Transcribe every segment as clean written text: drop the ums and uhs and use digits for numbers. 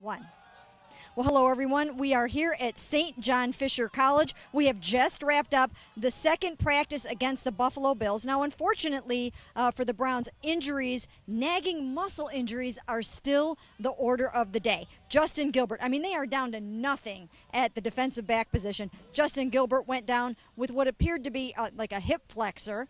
1. Well, hello, everyone. We are here at St. John Fisher College. We have just wrapped up the second practice against the Buffalo Bills. Now, unfortunately for the Browns, nagging muscle injuries are still the order of the day. Justin Gilbert, they are down to nothing at the defensive back position. Justin Gilbert went down with what appeared to be like a hip flexor,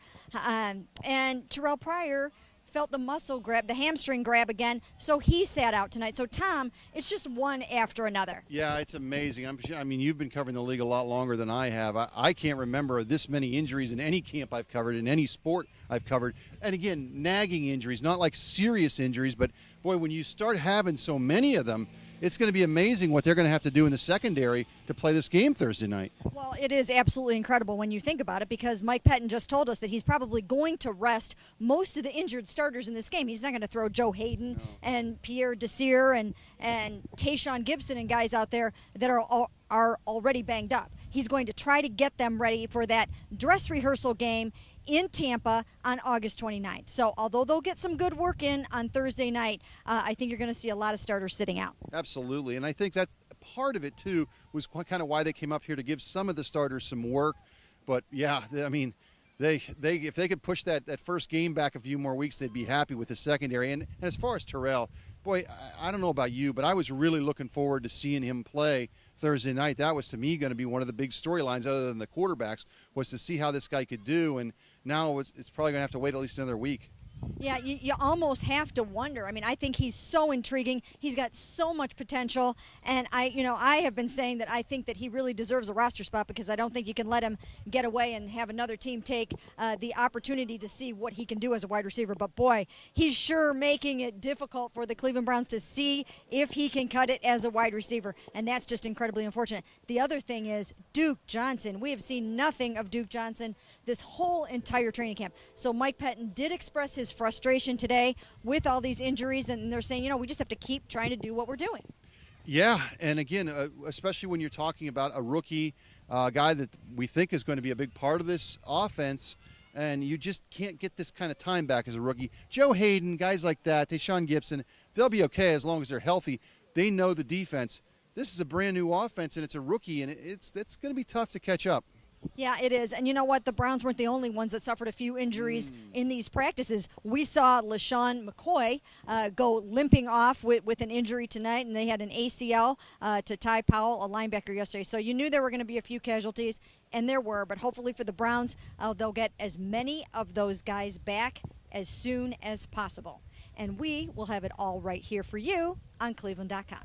and Terrell Pryor felt the hamstring grab again, so he sat out tonight. So, Tom, it's just one after another. Yeah, it's amazing. You've been covering the league a lot longer than I have. I can't remember this many injuries in any camp I've covered, in any sport I've covered. And again, nagging injuries, not like serious injuries, but boy, when you start having so many of them, it's going to be amazing what they're going to have to do in the secondary to play this game Thursday night. Well, it is absolutely incredible when you think about it, because Mike Pettin just told us that he's probably going to rest most of the injured starters in this game. He's not going to throw Joe Hayden and Pierre Desir and Tayshaun Gibson and guys out there that are already banged up. He's going to try to get them ready for that dress rehearsal game in Tampa on August 29th. So although they'll get some good work in on Thursday night, I think you're going to see a lot of starters sitting out. Absolutely, and I think that part of it, too, was kind of why they came up here, to give some of the starters some work. But, yeah, if they could push that first game back a few more weeks, they'd be happy with the secondary. And as far as Terrell, boy, I don't know about you, but I was really looking forward to seeing him play Thursday night. That was, to me, going to be one of the big storylines, other than the quarterbacks, was to see how this guy could do. And now it's probably going to have to wait at least another week. Yeah, you almost have to wonder. I think he's so intriguing. He's got so much potential, and I have been saying that I think that he really deserves a roster spot, because I don't think you can let him get away and have another team take the opportunity to see what he can do as a wide receiver. But boy, he's sure making it difficult for the Cleveland Browns to see if he can cut it as a wide receiver, and that's just incredibly unfortunate. The other thing is Duke Johnson. We have seen nothing of Duke Johnson this whole entire training camp. So Mike Pettin did express his frustration today with all these injuries, and they're saying, we just have to keep trying to do what we're doing. Yeah, and again, especially when you're talking about a rookie guy that we think is going to be a big part of this offense, and you just can't get this kind of time back as a rookie. Joe Hayden, guys like that, Tayshaun Gibson, they'll be okay as long as they're healthy. They know the defense. This is a brand new offense, and it's a rookie, and it's going to be tough to catch up. Yeah, it is. And you know what? The Browns weren't the only ones that suffered a few injuries in these practices. We saw LaShawn McCoy go limping off with an injury tonight, and they had an ACL to Ty Powell, a linebacker, yesterday. So you knew there were going to be a few casualties, and there were. But hopefully for the Browns, they'll get as many of those guys back as soon as possible. And we will have it all right here for you on cleveland.com.